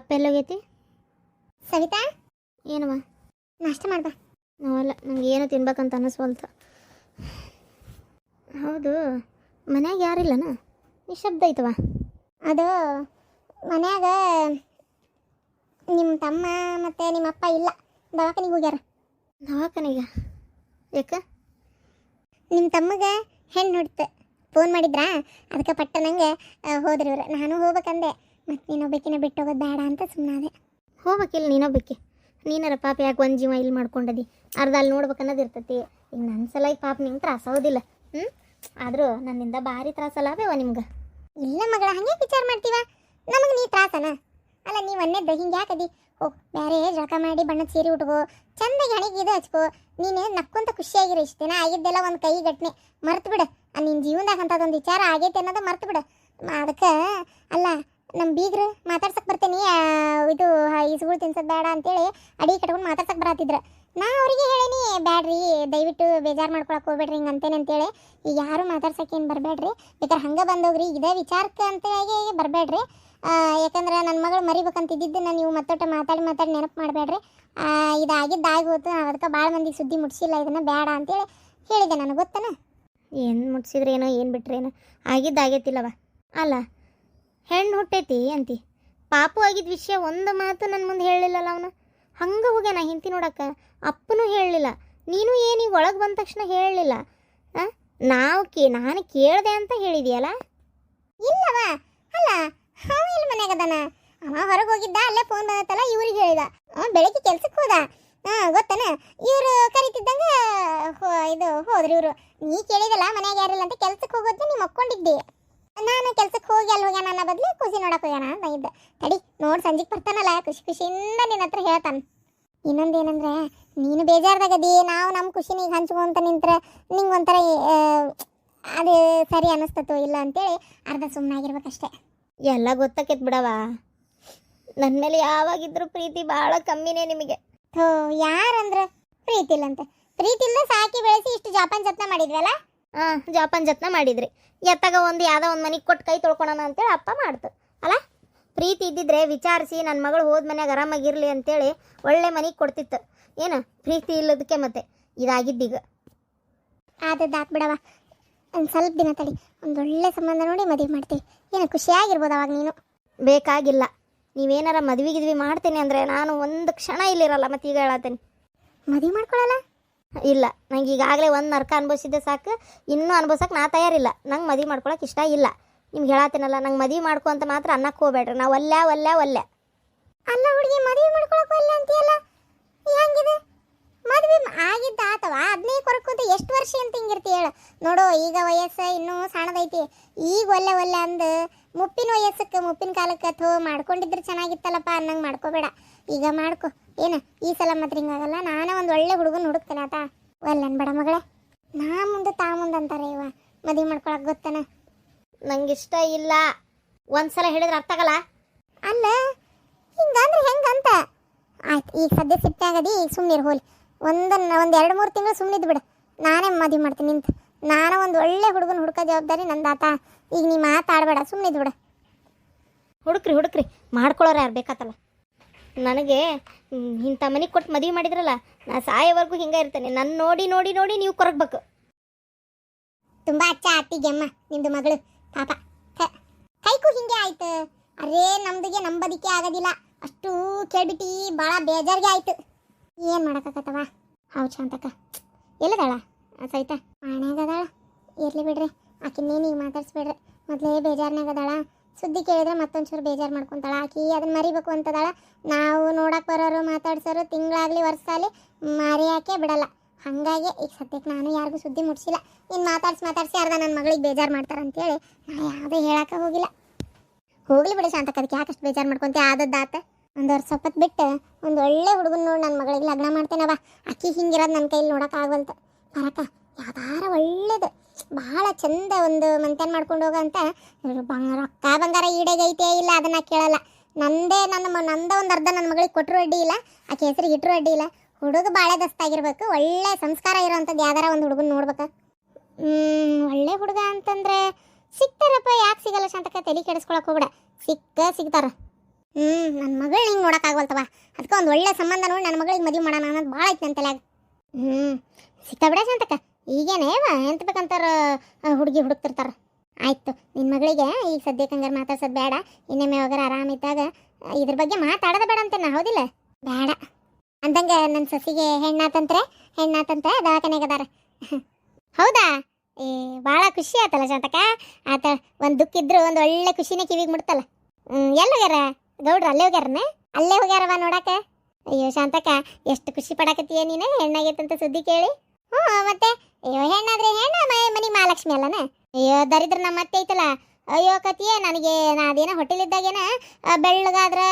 ಅಪ್ಪ ಎಲ್ಲೋಗೈತಿ? ಸವಿತಾ, ಏನವ? ನಾಷ್ಟ ಮಾಡ್ಬಾ. ನಾವಲ್ಲ, ನಂಗೆ ಏನು ತಿನ್ಬೇಕಂತ ಅನ್ನಿಸ್ವಲ್ತ. ಹೌದು, ಮನ್ಯಾಗ ಯಾರಿಲ್ಲನ? ನಿಶಬ್ದ ಐತವ. ಅದು ಮನ್ಯಾಗ ನಿಮ್ಮ ತಮ್ಮ ಮತ್ತು ನಿಮ್ಮ ಅಪ್ಪ ಇಲ್ಲ, ದವಾಖಾನಿಗೆ ಹೋಗ್ಯಾರ. ದವಾಖಾನೆಗ? ಯಾಕ? ನಿಮ್ಮ ತಮ್ಮಗೆ ಹೆಣ್ಣು ನೋಡ್ತು, ಫೋನ್ ಮಾಡಿದ್ರಾ, ಅದಕ್ಕೆ ಪಟ್ಟ ನಂಗೆ ಹೋದ್ರಿ ಇವ್ರು. ನಾನು ಹೋಗ್ಬೇಕಂದೆ, ಮತ್ತು ನೀನೊಬ್ಬಕಿನ ಬಿಟ್ಟು ಹೋಗೋದು ಬೇಡ ಅಂತ ಸುಮ್ಮನಾದೆ. ಹೋಗ್ಬೇಕಿಲ್ಲ ನೀನೊಬ್ಬಕ್ಕೆ. ನೀನಾರ ಪಾಪ ಯಾಕೆ ಒಂದು ಜೀವ ಇಲ್ಲಿ ಮಾಡ್ಕೊಂಡದಿ? ಅರ್ಧ ಅಲ್ಲಿ ನೋಡ್ಬೇಕನ್ನೋದು ಇರ್ತೈತಿ. ಈಗ ನನ್ನ ಸಲ ಈ ಪಾಪ ನಿಂಗೆ ತ್ರಾಸ ಆಗೋದಿಲ್ಲ. ಆದರೂ ನನ್ನಿಂದ ಭಾರಿ ತ್ರಾಸಲ್ಲ ಅವೇವ ನಿಮ್ಗೆ? ಇಲ್ಲ ಮಗಳ, ಹಂಗೆ ವಿಚಾರ ಮಾಡ್ತೀವ? ನಮಗೆ ನೀ ತ್ರಾಸನ? ಅಲ್ಲ, ನೀವು ಅನ್ನೆದ್ದು ಹಿಂಗೆ ಯಾಕದಿ? ಬೇರೆ ಜಳಕ ಮಾಡಿ ಬಣ್ಣದ ಸೀರೆ ಉಟ್ಕೋ, ಚಂದಾಗಿ ಹಣಿಗೆ ಇದು ಹಚ್ಕೋ. ನೀನು ನಕ್ಕೊಂತ ಖುಷಿಯಾಗಿರೋ ಇಷ್ಟು ದಿನ ಆಗಿದ್ದೆಲ್ಲ ಒಂದು ಕೈ ಗಟ್ಟನೆ ಮರ್ತು ಬಿಡು. ನಿನ್ನ ಜೀವನದಾಗ ಅಂಥದ್ದೊಂದು ವಿಚಾರ ಆಗೈತೆ ಅನ್ನೋದು ಮರ್ತು ಬಿಡು. ಅದಕ್ಕೆ ಅಲ್ಲ, ನಮ್ಮ ಬೀಗ್ರು ಮಾತಾಡ್ಸಕ್ಕೆ ಬರ್ತೇನೆ, ಇದು ಇಸ್ಗಳು ತಿನ್ಸೋದು ಬೇಡ ಅಂತೇಳಿ ಅಡಿಗೆ ಕಟ್ಕೊಂಡು ಮಾತಾಡ್ಸಕ್ಕೆ ಬರತ್ತಿದ್ರು. ನಾ ಅವರಿಗೆ ಹೇಳೀನಿ, ಬ್ಯಾಡ್ರಿ ದಯವಿಟ್ಟು ಬೇಜಾರು ಮಾಡ್ಕೊಳಕ್ಕೆ ಹೋಗ್ಬೇಡ್ರಿ ಹಿಂಗೆ ಅಂತೇನೆ ಅಂತೇಳಿ. ಈಗ ಯಾರು ಮಾತಾಡ್ಸೋಕ್ಕೇನು ಬರಬೇಡ್ರಿ, ಬೇಕಾದ್ರೆ ಹಂಗೆ ಬಂದೋಗ್ರಿ, ಇದೇ ವಿಚಾರಕ್ಕೆ ಅಂತೇಳಿ ಬರಬೇಡ್ರಿ. ಯಾಕಂದ್ರೆ ನನ್ನ ಮಗಳು ಮರಿಬೇಕಂತಿದ್ದು ನೀವು ಮತ್ತೊಟ್ಟು ಮಾತಾಡಿ ನೆನಪು ಮಾಡಬೇಡ್ರಿ. ಇದಾಗಿದ್ದಾಗಿ ಹೋತು, ಅದಕ್ಕೆ ಭಾಳ ಮಂದಿಗೆ ಸುದ್ದಿ ಮುಟ್ಸಿಲ್ಲ, ಇದನ್ನು ಬೇಡ ಅಂತೇಳಿ ಹೇಳಿದೆ. ನನಗೆ ಗೊತ್ತನ? ಏನು ಮುಟ್ಸಿದ್ರೇನೋ ಏನು ಬಿಟ್ರೇನೋ ಆಗಿದ್ದಾಗೈತಿಲ್ಲವ. ಅಲ್ಲ, ಹೆಣ್ಣು ಹುಟ್ಟೈತಿ ಅಂತಿ, ಪಾಪು ಆಗಿದ್ದ ವಿಷಯ ಒಂದು ಮಾತು ನನ್ನ ಮುಂದೆ ಹೇಳಲಿಲ್ಲಲ್ಲ ಅವನು. ಹಂಗೆ ಹೋಗ್ಯಾನ ಹಿಂತಿ ನೋಡಕ್ಕೆ, ಅಪ್ಪನೂ ಹೇಳಲಿಲ್ಲ. ನೀನು ಏನೀಗ ಒಳಗೆ ಬಂದ ತಕ್ಷಣ ಹೇಳಲಿಲ್ಲ. ನಾನು ಕೇಳಿದೆ ಅಂತ ಹೇಳಿದೆಯಲ್ಲ? ಇಲ್ಲವ, ಅಲ್ಲ ಅವ ಇಲ್ಲಿ ಮನ್ಯಾಗ ಅದಾನ, ಅವ ಹೊರಗೆ ಹೋಗಿದ್ದ, ಅಲ್ಲೇ ಫೋನ್ ಬಂದತ್ತಲ್ಲ ಇವ್ರಿಗೆ ಹೇಳಿದ. ಬೆಳಗ್ಗೆ ಕೆಲ್ಸಕ್ಕೆ ಹೋದ. ಗೊತ್ತನ? ಇವರು ಕರಿತಿದ್ದಂಗೆ ಇದು ಹೋದ್ರಿ ಇವರು. ನೀ ಕೇಳಿದಲ್ಲ ಮನ್ಯಾಗ ಯಾರಿಲ್ಲ ಅಂತ, ಕೆಲ್ಸಕ್ಕೆ ಹೋಗೋದು ನೀ ಮಕ್ಕೊಂಡಿದ್ದಿ. ನಾನು ಕೆಲ್ಸಕ್ಕೆ ಹೋಗಿ ಅಲ್ಲಿ ಹೋಗ್ಯಾನ ಅನ್ನೋ ಬದಲು ಖುಷಿ ನೋಡಕ್ಕೆ ಹೋಗ್ಯಾನ ಅಂತ ಇದ್ದೆ. ತಡಿ ನೋಡಿ ಸಂಜೆಗೆ ಬರ್ತಾನಲ್ಲ, ಖುಷಿಯಿಂದ ನಿನ್ನ ಹತ್ರ ಹೇಳ್ತಾನೆ. ಇನ್ನೊಂದೇನಂದ್ರೆ, ನೀನು ಬೇಜಾರ್ದಾಗದಿ, ನಾವು ನಮ್ಮ ಖುಷಿನ ಈಗ ಹಂಚ್ಕೊಂತ ನಿಂತ್ರೆ ನಿಂಗೆ ಒಂಥರ ಅದು ಸರಿ ಅನ್ನಿಸ್ತತೋ ಇಲ್ಲ ಅಂತೇಳಿ ಅರ್ಧ ಸುಮ್ಮನಾಗಿರ್ಬೇಕಷ್ಟೆ. ಎಲ್ಲ ಗೊತ್ತಾಕೈತೆ ಬಿಡವ, ನನ್ನ ಮೇಲೆ ಯಾವಾಗಿದ್ರು ಪ್ರೀತಿ ಭಾಳ ಕಮ್ಮಿನೇ ನಿಮಗೆ. ಯಾರಂದ್ರೆ ಪ್ರೀತಿ ಇಲ್ಲಂತೆ? ಪ್ರೀತಿ ಇಲ್ಲ ಸಾಕಿ ಬೆಳೆಸಿ ಇಷ್ಟು ಜಾಪಾನ್ ಜತ್ನ ಮಾಡಿದ್ವಲ್ಲ. ಜಾಪಾನ್ ಜತ್ನ ಮಾಡಿದ್ರಿ. ಎತ್ತಾಗ ಒಂದು ಯಾವುದೋ ಒಂದು ಮನೆಗೆ ಕೊಟ್ಟು ಕೈ ತೊಳ್ಕೊಳೋಣ ಅಂತೇಳಿ ಅಪ್ಪ ಮಾಡ್ತು ಅಲ್ಲ. ಪ್ರೀತಿ ಇದ್ದಿದ್ರೆ ವಿಚಾರಿಸಿ ನನ್ನ ಮಗಳು ಹೋದ ಮನೆಯಾಗ ಆರಾಮಾಗಿರಲಿ ಅಂತೇಳಿ ಒಳ್ಳೆ ಮನೆಗೆ ಕೊಡ್ತಿತ್ತು. ಏನು ಪ್ರೀತಿ ಇಲ್ಲದಕ್ಕೆ ಮತ್ತೆ ಇದಾಗಿದ್ದೀಗ. ಆದದ್ದಾತ್ ಬಿಡವ, ಒಂದು ಸ್ವಲ್ಪ ದಿನ ತಡಿ, ಒಂದು ಒಳ್ಳೆ ಸಂಬಂಧ ನೋಡಿ ಮದುವೆ ಮಾಡ್ತೀವಿ. ಏನು ಖುಷಿಯಾಗಿರ್ಬೋದು ಅವಾಗ ನೀನು. ಬೇಕಾಗಿಲ್ಲ, ನೀವೇನಾರ ಮದುವೆ ಮಾಡ್ತೀನಿ ಅಂದರೆ ನಾನು ಒಂದು ಕ್ಷಣ ಇಲ್ಲಿರಲ್ಲ. ಮತ್ತೆ ಈಗ ಹೇಳತ್ತೇನೆ, ಮದುವೆ ಮಾಡ್ಕೊಳ್ಳಲ್ಲ? ಇಲ್ಲ, ನಂಗೆ ಈಗಾಗಲೇ ಒಂದು ನರ್ಕ ಅನುಭವಿಸಿದ್ದೆ ಸಾಕು, ಇನ್ನೂ ಅನುಭವಿಸೋಕೆ ನಾ ತಯಾರಿಲ್ಲ. ನಂಗೆ ಮದುವೆ ಮಾಡ್ಕೊಳಕ್ಕೆ ಇಷ್ಟ ಇಲ್ಲ. ನಿಮ್ಗೆ ಹೇಳತ್ತೀನಲ್ಲ, ನಂಗೆ ಮದುವೆ ಮಾಡ್ಕೊ ಅಂತ ಮಾತ್ರ ಅನ್ನಕ್ಕೆ ಹೋಗ್ಬೇಡ್ರಿ. ನಾವು ಒಲ್ಲೆ ಒಲ್ಲೆ ಒಲ್ಲೆ. ಅಲ್ಲ ಹುಡುಗಿ, ಮದುವೆ ಮಾಡ್ಕೊಳಕ್ಕೆ ಒಲ್ಲೆ ಅಂತೀಯಲ್ಲ, ಹೆಂಗಿದೆ? ಮದುವೆ ಆಗಿದ್ದ ಆತವ, ಅದನ್ನೇ ಕೊರಕುಂತ ಎಷ್ಟು ವರ್ಷ ಅಂತ ಹಿಂಗಿರ್ತಿ ಹೇಳು. ನೋಡು, ಈಗ ವಯಸ್ಸು ಇನ್ನೂ ಸಣ್ಣದೈತಿ. ಈಗ ಒಲ್ಲೆ ಒಲ್ಲೆ ಅಂದು ಮುಪ್ಪಿನ ವಯಸ್ಸಕ್ಕೆ ಮುಪ್ಪಿನ ಕಾಲಕ್ಕೆ ಮಾಡ್ಕೊಂಡಿದ್ರೆ ಚೆನ್ನಾಗಿತ್ತಲ್ಲಪ್ಪ ಅನ್ನಂಗೆ ಮಾಡ್ಕೋಬೇಡ. ಈಗ ಮಾಡ್ಕೊ. ಏನು ಈ ಸಲ ಮಾತ್ರ ಹಿಂಗಾಗಲ್ಲ. ನಾನೇ ಒಂದು ಒಳ್ಳೆ ಹುಡುಗನ ಹುಡುಕ್ತೇನೆ ಆತ. ಒಲ್ಲೆನ್ ಬೇಡ ಮಗಳೇ, ನಾ ಮುಂದೆ ತಾ ಮುಂದೆ ಅಂತಾರೆ ಇವ. ಮದುವೆ ಮಾಡ್ಕೊಳಕ್ಕೆ ಗೊತ್ತಾನ? ನಂಗೆ ಇಷ್ಟ ಇಲ್ಲ. ಒಂದ್ಸಲ ಹೇಳಿದ್ರೆ ಅರ್ಥ ಆಗಲ್ಲ. ಅಲ್ಲ, ಹಿಂಗಂದ್ರೆ ಹೆಂಗಂತ? ಆಯ್ತು, ಈಗ ಸದ್ಯ ಸಿಟ್ಟೆ ಆಗದಿ, ಈಗ ಸುಮ್ಮನೆ ಹೋಲಿ. ಒಂದು 2-3 ತಿಂಗಳು ಸುಮ್ಮನಿದ್ದು ಬಿಡು. ನಾನೇ ಮದುವೆ ಮಾಡ್ತೀನಿ ನಿಂತು. ನಾನು ಒಂದು ಒಳ್ಳೆ ಹುಡುಗನ ಹುಡುಕೋ ಜವಾಬ್ದಾರಿ ನಂದಾತ. ಈಗ ನೀ ಮಾತಾಡಬೇಡ, ಸುಮ್ಮನಿದ್ದು ಬಿಡು. ಹುಡುಕ್ರಿ ಮಾಡ್ಕೊಳ್ಳೋರು ಯಾರು ಬೇಕಾತಲ್ಲ. ನನಗೆ ಇಂಥ ಮನೆಗೆ ಕೊಟ್ಟು ಮದುವೆ ಮಾಡಿದ್ರಲ್ಲ, ನಾ ಸಾಯೋವರೆಗೂ ಹಿಂಗೆ ಇರ್ತೇನೆ. ನನ್ನ ನೋಡಿ ನೋಡಿ ನೋಡಿ ನೀವು ಕೊರಗಬೇಕು. ತುಂಬ ಅಚ್ಚ ಅತ್ತಿಗೆಮ್ಮ ನಿಮ್ಮದು ಮಗಳು ಪಾಪ. ಕೈಗೂ ಹಿಂಗೆ ಆಯ್ತು. ಅರೇ ನಮ್ದಿಗೆ ನಂಬದಿಕ್ಕೆ ಆಗೋದಿಲ್ಲ. ಅಷ್ಟು ಕೇಳ್ಬಿಟ್ಟು ಭಾಳ ಬೇಜಾರಿಗೆ ಆಯ್ತು. ಏನು ಮಾಡೋಕ್ಕಾಗತ್ತವ? ಹೌದು ಶಾಂತಕ್ಕ ಎಲ್ಲದಾಳ? ಸೈತಾ ಮನೆಯಾಗದಾಳ. ಇರಲಿ ಬಿಡ್ರಿ, ಆಕಿನ್ನೇನು ಈಗ ಮಾತಾಡ್ಸ್ಬಿಡ್ರಿ. ಮೊದಲೇ ಬೇಜಾರ್ನಾಗದಾಳ. ಸುದ್ದಿ ಕೇಳಿದ್ರೆ ಮತ್ತೊಂಚೂರು ಬೇಜಾರು ಮಾಡ್ಕೊತಾಳ. ಆಕಿ ಅದನ್ನು ಮರಿಬೇಕು ಅಂತದಾಳ. ನಾವು ನೋಡಕ್ಕೆ ಬರೋರು ಮಾತಾಡ್ಸೋರು ತಿಂಗಳಾಗಲಿ ವರ್ಷ ಆಗಲಿ ಮರೆಯೋಕ್ಕೆ ಬಿಡಲ್ಲ. ಹಾಗಾಗಿ ಈಗ ಸದ್ಯಕ್ಕೆ ನಾನು ಯಾರಿಗೂ ಸುದ್ದಿ ಮುಟ್ಸಿಲ್ಲ. ನೀನು ಮಾತಾಡಿಸಿ ಅರ್ಧ ನನ್ನ ಮಗಳಿಗೆ ಬೇಜಾರು ಮಾಡ್ತಾರೆ ಅಂತೇಳಿ ನಾ ಯಾವುದೇ ಹೇಳಕ್ಕೆ ಹೋಗಿಲ್ಲ. ಹೋಗ್ಲಿ ಬಿಡಿ ಶಾಂತಕ್ಕ, ಅದಕ್ಕೆ ಯಾಕಷ್ಟು ಬೇಜಾರು ಮಾಡ್ಕೊತೀಯ? ಆದದ್ದಾತ. ಒಂದು ವರ್ಷ ಸ್ವಲ್ಪತ್ತು ಬಿಟ್ಟು ಒಂದು ಒಳ್ಳೆ ಹುಡುಗನ ನೋಡಿ ನನ್ನ ಮಗಳಿಗೆ ಲಗ್ನ ಮಾಡ್ತೇನವ. ಅಕ್ಕಿ ಹಿಂಗಿರೋದು ನನ್ನ ಕೈಲಿ ನೋಡೋಕ್ಕಾಗಲ್ತು. ಬರಕ್ಕ ಯಾವ್ದಾರ ಒಳ್ಳೇದು ಭಾಳ ಚಂದ ಒಂದು ಮಂತೇನು ಮಾಡ್ಕೊಂಡು ಹೋಗೋ ಅಂತ. ರೊಕ್ಕ ಬಂಗಾರ ಈಡೇಗೈತೆ ಇಲ್ಲ ಅದನ್ನು ಕೇಳಲ್ಲ. ನಂದೇ ಒಂದು ಅರ್ಧ ನನ್ನ ಮಗಳಿಗೆ ಕೊಟ್ಟರು ಅಡ್ಡಿ ಇಲ್ಲ, ಆಕೆ ಹೆಸರಿಗೆ ಇಟ್ಟರು ಅಡ್ಡಿ ಇಲ್ಲ. ಹುಡುಗ ಭಾಳ ದಸ್ತಾಗಿರ್ಬೇಕು, ಒಳ್ಳೆ ಸಂಸ್ಕಾರ ಇರೋವಂಥದ್ದು ಯಾವ್ದಾರ ಒಂದು ಹುಡುಗನ ನೋಡ್ಬೇಕು. ಒಳ್ಳೆ ಹುಡುಗ ಅಂತಂದರೆ ಸಿಗ್ತಾರಪ್ಪ, ಯಾಕೆ ಸಿಗಲ್ಲ ಶಾಂತಕ್ಕ? ತಲೆ ಕೆಡಿಸ್ಕೊಳಕ್ಕೆ ಹೋಗ್ಬೇಡ, ಸಿಗ್ತಾರ. ನನ್ನ ಮಗಳು ಹಿಂಗೆ ನೋಡೋಕ್ಕಾಗವಲ್ತವ. ಅದಕ್ಕೆ ಒಂದು ಒಳ್ಳೆ ಸಂಬಂಧ ನೋಡಿ ನನ್ನ ಮಗಳಿಗೆ ಮದುವೆ ಮಾಡೋಣ ಅನ್ನೋದು ಭಾಳ ಐತೆ ನನ್ನ ತಲೆಯಾಗ. ಸಿಗ್ತಾ ಬಿಡ ಶಾಂತಕ್ಕ. ಈಗೇನೇವ ಎಂತ ಬೇಕಂತಾರ ಹುಡುಗಿ ಹುಡುಕ್ತಿರ್ತಾರ. ಆಯ್ತು, ನಿನ್ನ ಮಗಳಿಗೆ ಈಗ ಸದ್ಯಕ್ಕೆ ಹಂಗಾರೆ ಮಾತಾಡ್ಸೋದು ಬೇಡ. ಇನ್ನೊಮ್ಮೆ ಯಾವಾಗಾರ ಆರಾಮಿದ್ದಾಗ ಇದ್ರ ಬಗ್ಗೆ ಮಾತಾಡೋದು ಬೇಡ ಅಂತ ನಾ ಹೌದಿಲ್ಲ? ಬೇಡ ಅಂದಂಗೆ ನನ್ನ ಸೊಸಿಗೆ ಹೆಣ್ಣಾತಂತೆ ದವಾಖಾನೆಗೆ ಅದಾರ. ಹೌದಾ? ಭಾಳ ಖುಷಿ ಆತಲ್ಲ ಶಾಂತಕ್ಕ. ಆತ ಒಂದು ದುಃಖ ಇದ್ರು ಒಂದು ಒಳ್ಳೆ ಖುಷಿನೇ ಕಿವಿಗೆ ಮುಡ್ತಲ್ಲ. ಎಲ್ಲಿ ಹೋಗ್ಯಾರ ಗೌಡ್ರು? ಅಲ್ಲೇ ಹೋಗ್ಯಾರನ? ಅಲ್ಲೇ ಹೋಗ್ಯಾರವ ನೋಡಕ್ಕೆ. ಅಯ್ಯೋ ಶಾಂತಕ್ಕ, ಎಷ್ಟು ಖುಷಿ ಪಡಾಕತ್ತೀಯ ನೀನು ಹೆಣ್ಣಾಗೈತಂತ ಸುದ್ದಿ ಕೇಳಿ. ಮತ್ತೆ ಅಯ್ಯೋ ಹೆಣ್ಣಾದ್ರೆ ಹೆಣ್ಣ ಮನಿ ಮಹಾಲಕ್ಷ್ಮಿ ಅಲ್ಲನ? ಅಯ್ಯೋ ದರಿದ್ರ ನಮ್ಮ ಮತ್ತೆ ಐತಲ್ಲ. ಅಯ್ಯೋ ಕತಿಯೇ, ನನಗೆ ಅದೇನೋ ಹೋಟೆಲಿದ್ದಾಗೇನ ಬೆಳ್ಳಗಾದ್ರ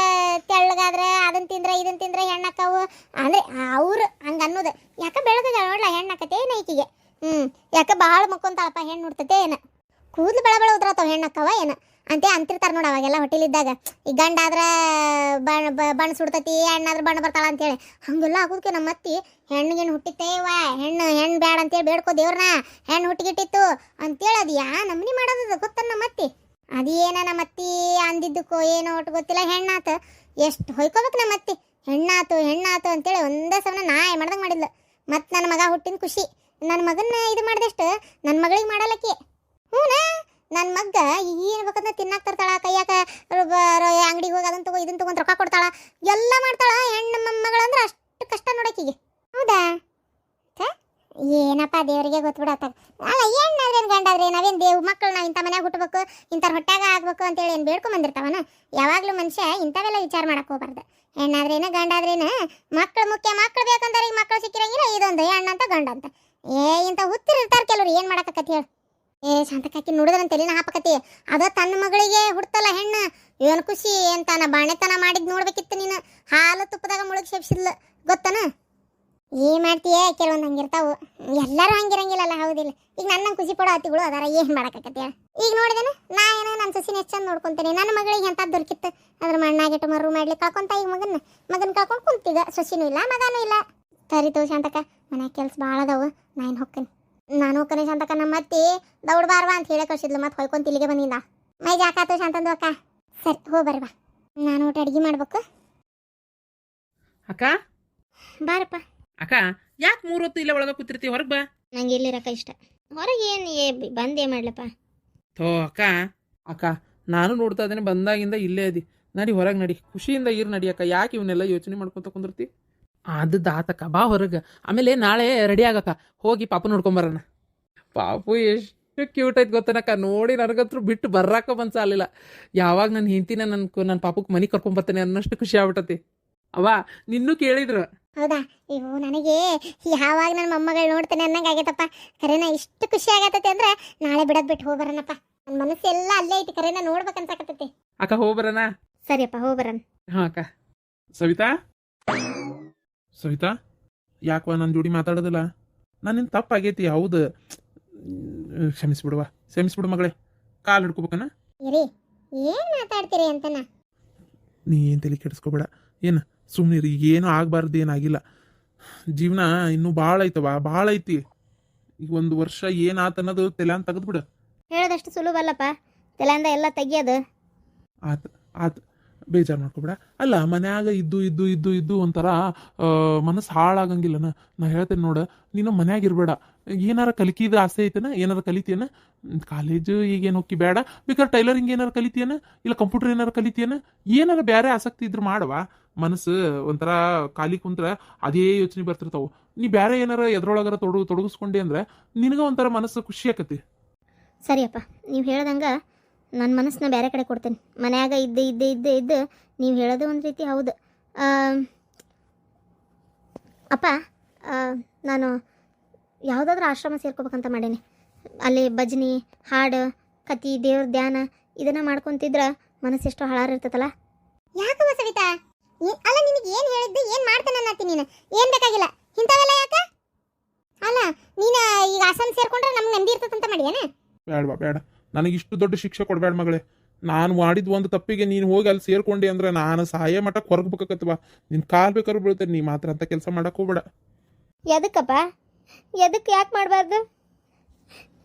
ತೆಳ್ಳಗಾದ್ರ ಅದನ್ನ ತಿಂದ್ರೆ ಹೆಣ್ಣಕ್ಕವು ಅಂದ್ರೆ ಅವ್ರು ಹಂಗೆ ಅನ್ನೋದು. ಯಾಕೆ ಬೆಳಗಾಗ ನೋಡ್ಲ ಹೆಣ್ಣಾಕತೆ ಏನು ಈಕಿಗೆ? ಯಾಕೆ ಭಾಳ ಮಕ್ಕೊಂತಾಳಪ್ಪ ಹೆಣ್ಣು ನೋಡ್ತತೆ ಏನು? ಕೂದಲು ಬೆಳ ಉದ್ರತಾವ ಹೆಣ್ಣಕ್ಕವ ಏನು ಅಂತ ಅಂತಿರ್ತಾರೆ ನೋಡಿ ಅವಾಗೆಲ್ಲ ಹೋಟೆಲಿದ್ದಾಗ. ಈ ಗಂಡ ಆದ್ರೆ ಬಣ್ಣ ಸುಡ್ತತಿ, ಹೆಣ್ಣಾದ್ರೆ ಬಣ್ಣ ಬರ್ತಾಳ ಅಂತೇಳಿ. ಹಂಗೆಲ್ಲ ಆಗೋದಕ್ಕೆ ನಮ್ಮ ಅತ್ತಿ ಹೆಣ್ಣಿಗೇನು ಹುಟ್ಟಿತ್ತೇವ, ಹೆಣ್ಣು ಬೇಡ ಅಂತೇಳಿ ಬೇಡ್ಕೋ ದೇವ್ರನ್ನ, ಹೆಣ್ಣು ಹುಟ್ಟಿಗಿಟ್ಟಿತ್ತು ಅಂತೇಳಿ ಅದು ನಮ್ಮನಿ ಮಾಡೋದು ಗೊತ್ತ ನಮ್ಮ ಅತ್ತಿ. ಅದೇನ ನಮ್ಮ ಅತ್ತಿ ಅಂದಿದ್ದಕ್ಕೋ ಏನೋ ಒಟ್ಟು ಗೊತ್ತಿಲ್ಲ, ಹೆಣ್ಣಾತ ಎಷ್ಟು ಹೊಯ್ಕೋಬೇಕು ನಮ್ಮ ಅತ್ತಿ. ಹೆಣ್ಣಾತು ಅಂತೇಳಿ ಒಂದೇ ಸಲ ನಾಯಿ ಮಾಡ್ದಂಗೆ ಮಾಡಿದ್ಲು. ಮತ್ತು ನನ್ನ ಮಗ ಹುಟ್ಟಿನ ಖುಷಿ. ನನ್ನ ಮಗನ್ನ ಇದು ಮಾಡಿದಷ್ಟು ನನ್ನ ಮಗಳಿಗೆ ಮಾಡಲಕ್ಕಿ. ಹ್ಞೂನಾ, ನನ್ನ ಮಗ್ಗ ಏನು ಬೇಕಂದ್ರೆ ತಿನ್ನಾಕ್ ತರ್ತಾಳ, ಕೈಯಾಕ ಅಂಗಡಿಗೆ ಹೋಗಿ ಅದನ್ನ ತಗೋ ಇದನ್ನ ತಗೊಂಡು ರೊಕ್ಕ ಕೊಡ್ತಾಳ, ಎಲ್ಲ ಮಾಡ್ತಾಳ. ಹೆಣ್ಣು ಮಗಳಂದ್ರೆ ಅಷ್ಟು ಕಷ್ಟ ನೋಡಕ್ಕಿಗೆ. ಹೌದಾ? ಏನಪ್ಪ ದೇವರಿಗೆ ಗೊತ್ತುಬಿಡತ್ತ. ಅಲ್ಲ ಹೆಣ್ಣಾದ್ರೇನು ಗಂಡಾದ್ರೆ ನಾವೇನು ಮಕ್ಕಳನ್ನ ಇಂಥ ಮನ್ಯಾಗ ಹುಟ್ಟಬೇಕು, ಇಂಥರ ಹೊಟ್ಯಾಗ ಆಗ್ಬೇಕು ಅಂತೇಳಿ ಏನು ಬೇಡ್ಕೊಂಬಂದಿರ್ತಾವನ. ಯಾವಾಗಲೂ ಮನುಷ್ಯ ಇಂಥವೆಲ್ಲ ವಿಚಾರ ಮಾಡಕ್ಕೆ ಹೋಗ್ಬಾರ್ದು. ಹೆಣ್ಣಾದ್ರೇನು ಗಂಡಾದ್ರೇನು ಮಕ್ಕಳು ಮುಖ್ಯ. ಮಕ್ಕಳು ಬೇಕಂದ್ರೆ ಈಗ ಮಕ್ಕಳು ಸಿಕ್ಕಿರಂಗಿಲ್ಲ, ಇದೊಂದು ಹೆಣ್ಣಂತ ಗಂಡ ಅಂತ ಇಂಥ ಹುತ್ತಿರ್ತಾರೆ ಕೆಲವ್ರು. ಏನು ಮಾಡಕತ್ತಿ ಹೇಳು? ಶಾಂತಕಾಕಿ ನೋಡಿದ್ರಂತ ತಲೆನ ಹಾಪಕತಿ. ಅದ ತನ್ನ ಮಗಳಿಗೆ ಹುಡ್ತಲ್ಲ ಹೆಣ್ಣು, ಏನು ಖುಷಿ ಅಂತಾನ ಬಾಣೆತನ ಮಾಡಿದ್ ನೋಡ್ಬೇಕಿತ್ತು ನೀನು. ಹಾಲು ತುಪ್ಪದಾಗ ಮುಳುಗಿ ಸೇಪ್ಸಿದ್ಲು ಗೊತ್ತನ? ಏನ್ ಮಾಡ್ತೀಯ, ಕೆಲವೊಂದು ಹಂಗಿರ್ತಾವು. ಎಲ್ಲರೂ ಹಂಗಿರಂಗಿಲ್ಲಲ್ಲ, ಹೌದಿಲ್ಲ? ಈಗ ನನ್ನ ಖುಷಿ ಪಡೋ ಅತಿಗಳು ಅದಾರ, ಏನು ಮಾಡಕತ್ತಿ? ಈಗ ನೋಡಿದೇನ ನಾ ಏನೋ ನನ್ನ ಸೊಸಿನ ಎಷ್ಟು ಚಂದ ನೋಡ್ಕೊಂತೇನೆ. ನನ್ನ ಮಗಳಿಗೆ ಎಂತ ದೊರಕಿತ್ತು ಅದ್ರ ಮಣ್ಣಾಗಿಟ್ಟು ಮರು ಮಾಡ್ಲಿ ಕಳ್ಕೊಂತ. ಈಗ ಮಗನ್ ಕಳ್ಕೊಂಡು ಕುಂತೀಗ, ಸೊಸಿನೂ ಇಲ್ಲ ಮಗನೂ ಇಲ್ಲ. ಸರಿತು ಶಾಂತಕ, ಮನ್ಯಾಗ ಕೆಲ್ಸ ಭಾಳ ಅದಾವು, ನಾನು ಹೋಗ್ತೇನೆ. ನಾನು ಹೋಗ್ತಾನೆ ಶಾಂತಕ. ನಮ್ಮ ಅತ್ತಿ ದೌಡ್ಬಾರ್ವಾ ಅಂತ ಹೇಳಿ ಕಳ್ಸಿದ್ಲು, ಮತ್ತೆ ಹೊಯ್ಕೊಂತ ಇಲ್ಲಿಗೆ ಬಂದಿದ್ದ. ಮೈ ಜಾಕಾತು ಶಾಂತಂದು ಅಕ್ಕ. ಸರಿ ಹೋಗ್ಬರ್ರಿ ಬಾ, ನಾನು ಊಟ ಅಡ್ಗೆ ಮಾಡ್ಬೇಕು. ಅಕ್ಕ ಬಾರಪ್ಪ. ಅಕ್ಕ, ಯಾಕೆ 3 ಹೊತ್ತು ಇಲ್ಲ ಒಳಗೆ ಕೂತಿರ್ತೀವಿ? ಹೊರಗೆ ಬಾ. ನಂಗೆ ಇಲ್ಲಿರಕ್ಕ ಇಷ್ಟ. ಹೊರಗೆ ಏನು ಬಂದೇ ಮಾಡ್ಲಪ್ಪ. ಥೋ ಅಕ್ಕ ನಾನು ನೋಡ್ತಾ ಇದ್ದೇನೆ ಬಂದಾಗಿಂದ ಇಲ್ಲೇ ಅದಿ. ನಡಿ ಹೊರಗೆ ನಡಿ, ಖುಷಿಯಿಂದ ಇರು ನಡಿ ಅಕ್ಕ. ಯಾಕೆ ಇವನ್ನೆಲ್ಲ ಯೋಚನೆ ಮಾಡ್ಕೊತ ಕುಂದಿರ್ತಿ? ಅದು ದಾತಕ್ಕ, ಬಾ ಹೊರಗೆ. ಆಮೇಲೆ ನಾಳೆ ರೆಡಿ ಆಗಕ್ಕ, ಹೋಗಿ ಪಾಪು ನೋಡ್ಕೊಂಬರೋಣ. ಪಾಪು ಎಷ್ಟು ಕ್ಯೂಟ್ ಐತೆ ಗೊತ್ತನಕ್ಕ, ನೋಡಿ ನನಗಂತೂ ಬಿಟ್ಟು ಬರ್ರಾಕ ಮನ್ಸಾಗಲಿಲ್ಲ. ಯಾವಾಗ ನನ್ನ ಹೆಂಡತಿನ ನನ್ನ ಪಾಪಕ್ಕೆ ಮನೆ ಕರ್ಕೊಂಬರ್ತಾನೆ ಅನ್ನೋಷ್ಟು ಖುಷಿ ಆಗ್ಬಿಟ್ಟತಿ. ಅವ ನಿನ್ನೂ ಕೇಳಿದ್ರು. ಹೌದಾ? ಇವು ನನಗೆ ಯಾವಾಗ ನನ್ನ ಮೊಮ್ಮಗಳು ನೋಡ್ತೇನೆ ಅನ್ನಂಗೆ ಆಗೈತಪ್ಪ. ಕರೆನ ಇಷ್ಟು ಖುಷಿ ಆಗತ್ತೈತೆ ಅಂದ್ರೆ ನಾಳೆ ಬಿಡೋದು ಬಿಟ್ಟು ಹೋಗ್ಬರೋಣಪ್ಪ. ನನ್ನ ಮನಸ್ಸೆಲ್ಲ ಅಲ್ಲೇ ಐತಿ, ಕರೆನ ನೋಡ್ಬೇಕಂತಾಕತ್ತೈತಿ. ಅಕ್ಕ ಹೋಗ್ಬರೋಣ? ಸರಿಯಪ್ಪ ಹೋಗ್ಬರೋಣ. ಹಾಂ ಅಕ್ಕ. ಸವಿತಾ ಯಾಕವಾ ನನ್ನ ಜೋಡಿ ಮಾತಾಡೋದಿಲ್ಲ? ನಾನಿನ್ ತಪ್ಪಾಗೈತಿ, ಹೌದು. ಕ್ಷಮಿಸ್ಬಿಡು ಮಗಳೇ. ಕಾಲು ಹಿಡ್ಕೋಬೇಕನ? ಇರಿ, ಏನು ಮಾತಾಡ್ತೀರಿ ಅಂತನ? ನೀ ಏನು ತಲೆ ಕೆಡಿಸ್ಕೋಬೇಡ, ಏನು ಸುಮ್ಮನೆ ಏನೂ ಆಗಬಾರ್ದು, ಏನಾಗಿಲ್ಲ. ಜೀವನ ಇನ್ನೂ ಭಾಳ ಐತಿ. ಈಗ 1 ವರ್ಷ ಏನಾತ ಅನ್ನೋದು ತಲೆಯನ್ನು ತೆಗೆದ್ಬಿಡು. ಹೇಳೋದಷ್ಟು ಸುಲಭ ಅಲ್ಲಪ್ಪ, ತಲೆಯಿಂದ ಎಲ್ಲ ತೆಗಿಯೋದು. ಆತು ಬೇಜಾರು ಮಾಡ್ಕೊಬೇಡ. ಅಲ್ಲ, ಮನ್ಯಾಗ ಇದ್ದು ಒಂಥರ ಮನಸ್ಸು ಹಾಳಾಗಂಗಿಲ್ಲನ. ನಾ ಹೇಳ್ತೇನೆ ನೋಡು, ನೀನು ಮನ್ಯಾಗ ಇರಬೇಡ. ಏನಾರ ಕಲಿಕಿದ ಆಸೆ ಐತನ? ಏನಾರ ಕಲಿತೀಯನ? ಕಾಲೇಜು ಈಗೇನು ಹೋಗಿ ಬೇಡ, ಬೇಕಾದ್ರೆ ಟೈಲರಿಂಗ್ ಏನಾರು ಕಲಿತೀಯನ? ಇಲ್ಲ ಕಂಪ್ಯೂಟರ್ ಏನಾರು ಕಲಿತೀಯನ? ಏನಾರ ಬೇರೆ ಆಸಕ್ತಿ ಇದ್ರು ಮಾಡವಾ. ಮನಸ್ಸು ಒಂಥರ ಖಾಲಿ ಕುಂತ್ರ ಅದೇ ಯೋಚನೆ ಬರ್ತಿರ್ತಾವೆ. ನೀ ಬೇರೆ ಏನಾರ ಎದ್ರೊಳಗಾರ ತೊಡಗಿಸ್ಕೊಂಡೆ ಅಂದ್ರೆ ನಿನಗ ಒಂಥರ ಮನಸ್ಸು ಖುಷಿ ಆಕತಿ. ಸರಿಯಪ್ಪ, ನೀವು ಹೇಳ್ದಂಗೆ ನನ್ನ ಮನಸ್ಸನ್ನ ಬೇರೆ ಕಡೆ ಕೊಡ್ತೇನೆ. ಮನ್ಯಾಗ ಇದ್ದು ನೀವು ಹೇಳೋದು ಒಂದು ರೀತಿ ಹೌದು. ಅಪ್ಪ, ನಾನು ಯಾವುದಾದ್ರೂ ಆಶ್ರಮ ಸೇರ್ಕೋಬೇಕಂತ ಮಾಡೀನಿ. ಅಲ್ಲಿ ಭಜನೆ, ಹಾಡು, ಕತಿ, ದೇವ್ರ ಧ್ಯಾನ ಇದನ್ನು ಮಾಡ್ಕೊತಿದ್ರೆ ಮನಸ್ಸು ಎಷ್ಟು ಹಳಾರಿರ್ತೈತಲ್ಲ. ಯಾಕವ ಸವಿತಾ? ಅಲ್ಲ, ನಿನಗೆ ಏನು ಹೇಳಿದ್ದು, ಏನು ಮಾಡ್ತಾನೆ ಅನ್ನತ್ತಿ ನೀನು? ಏನು ಬೇಕಾಗಿಲ್ಲ ಇಂಥವೆಲ್ಲ ಯಾಕೆ? ಅಲ್ಲ, ನೀನು ಈಗ ಆಶ್ರಮ ಸೇರ್ಕೊಂಡ್ರೆ ನಮ್ಗೆ ನೆಮ್ಮದಿ ಇರ್ತದಂತ ಮಾಡಿಯೇನೆ? ಬೇಡ, ನನಗೆ ಇಷ್ಟು ದೊಡ್ಡ ಶಿಕ್ಷೆ ಕೊಡಬೇಡ ಮಗಳೇ. ನಾನು ಮಾಡಿದ ಒಂದು ತಪ್ಪಿಗೆ ನೀನು ಹೋಗಿ ಅಲ್ಲಿ ಸೇರ್ಕೊಂಡೆ ಅಂದ್ರೆ ನಾನು ಸಹಾಯ ಮಟ್ಟಕ್ಕೆ ಹೊರಗ್ಬೇಕತ್ತವ. ನಿನ್ನ ಕಾಲು ಬೇಕಾದ್ರೂ ಬೀಳ್ತೇನೆ. ನೀ ಮಾತ್ರ ಅಂತ ಕೆಲಸ ಮಾಡಕ್ಕೆ ಹೋಗ್ಬೇಡ. ಎದಕ್ಕಪ್ಪ? ಯಾಕೆ ಮಾಡಬಾರ್ದು?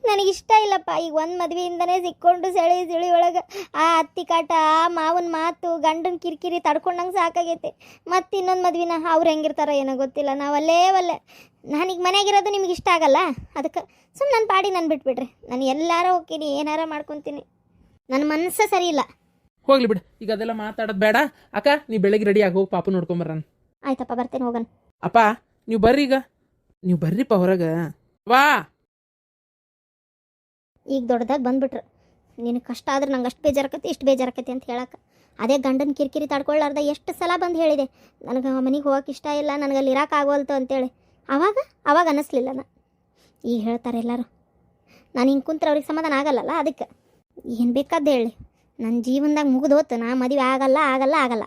ನನಗಿಷ್ಟ ಇಲ್ಲಪ್ಪ. ಈಗ ಒಂದು ಮದುವೆಯಿಂದನೇ ಸಿಕ್ಕೊಂಡು ಸೆಳಿ ಒಳಗೆ ಆ ಅತ್ತಿ ಕಾಟ, ಆ ಮಾವನ ಮಾತು, ಗಂಡನ ಕಿರಿಕಿರಿ ತಡ್ಕೊಂಡಂಗೆ ಸಾಕಾಗೈತೆ. ಮತ್ತು ಇನ್ನೊಂದು ಮದ್ವಿನ ಅವ್ರು ಹೆಂಗಿರ್ತಾರೋ ಏನೋ ಗೊತ್ತಿಲ್ಲ. ನಾವು ಒಲ್ಲೆ ನಾನೀಗ ಮನೆಯಾಗಿರೋದು ನಿಮ್ಗೆ ಇಷ್ಟ ಆಗಲ್ಲ, ಅದಕ್ಕೆ ಸುಮ್ಮನೆ ನನ್ನ ಪಾಡಿ ನಾನು ಬಿಟ್ಬಿಡ್ರಿ. ನಾನು ಎಲ್ಲಾರ ಹೋಗ್ತೀನಿ, ಏನಾರ ಮಾಡ್ಕೊತೀನಿ. ನನ್ನ ಮನಸ್ಸು ಸರಿ ಇಲ್ಲ. ಹೋಗ್ಲಿ ಬಿಡು, ಈಗ ಅದೆಲ್ಲ ಮಾತಾಡೋದು ಬೇಡ. ಅಕ್ಕ ನೀ ಬೆಳಗ್ಗೆ ರೆಡಿ ಆಗಿ ಹೋಗಿ ಪಾಪು ನೋಡ್ಕೊಂಬರ್ರಾನ. ಆಯ್ತಪ್ಪ, ಬರ್ತೇನೆ, ಹೋಗೋಣ. ಅಪ್ಪ ನೀವು ಬರ್ರಿ, ಈಗ ನೀವು ಬರ್ರಿಪ್ಪ ಹೊರಗೆ. ವಾ ಈಗ ದೊಡ್ಡದಾಗಿ ಬಂದ್ಬಿಟ್ರು. ನಿನಗೆ ಕಷ್ಟ ಆದ್ರೆ ನಂಗೆ ಅಷ್ಟು ಬೇಜಾರಾಕತಿ, ಇಷ್ಟು ಬೇಜಾರಾಕತಿ ಅಂತ ಹೇಳಕ್ಕೆ. ಅದೇ ಗಂಡನ ಕಿರಿಕಿರಿ ತಡ್ಕೊಳ್ಳಾರ್ದ ಎಷ್ಟು ಸಲ ಬಂದು ಹೇಳಿದೆ, ನನಗೆ ಮನೆಗೆ ಹೋಗೋಕೆ ಇಷ್ಟ ಇಲ್ಲ, ನನಗೆ ಅಲ್ಲಿ ಇರೋಕ್ಕಾಗೋಲ್ತು ಅಂತೇಳಿ. ಅವಾಗ ಅನ್ನಿಸ್ಲಿಲ್ಲ ನಾ. ಈಗ ಹೇಳ್ತಾರೆ ಎಲ್ಲರೂ. ನಾನು ಹಿಂಗೆ ಕುಂತ್ರೆ ಅವ್ರಿಗೆ ಸಮಾಧಾನ ಆಗಲ್ಲಲ್ಲ, ಅದಕ್ಕೆ ಏನು ಬೇಕಾದ್ದು ಹೇಳಿ. ನನ್ನ ಜೀವನದಾಗ ಮುಗಿದೋತು. ನಾ ಮದುವೆ ಆಗಲ್ಲ.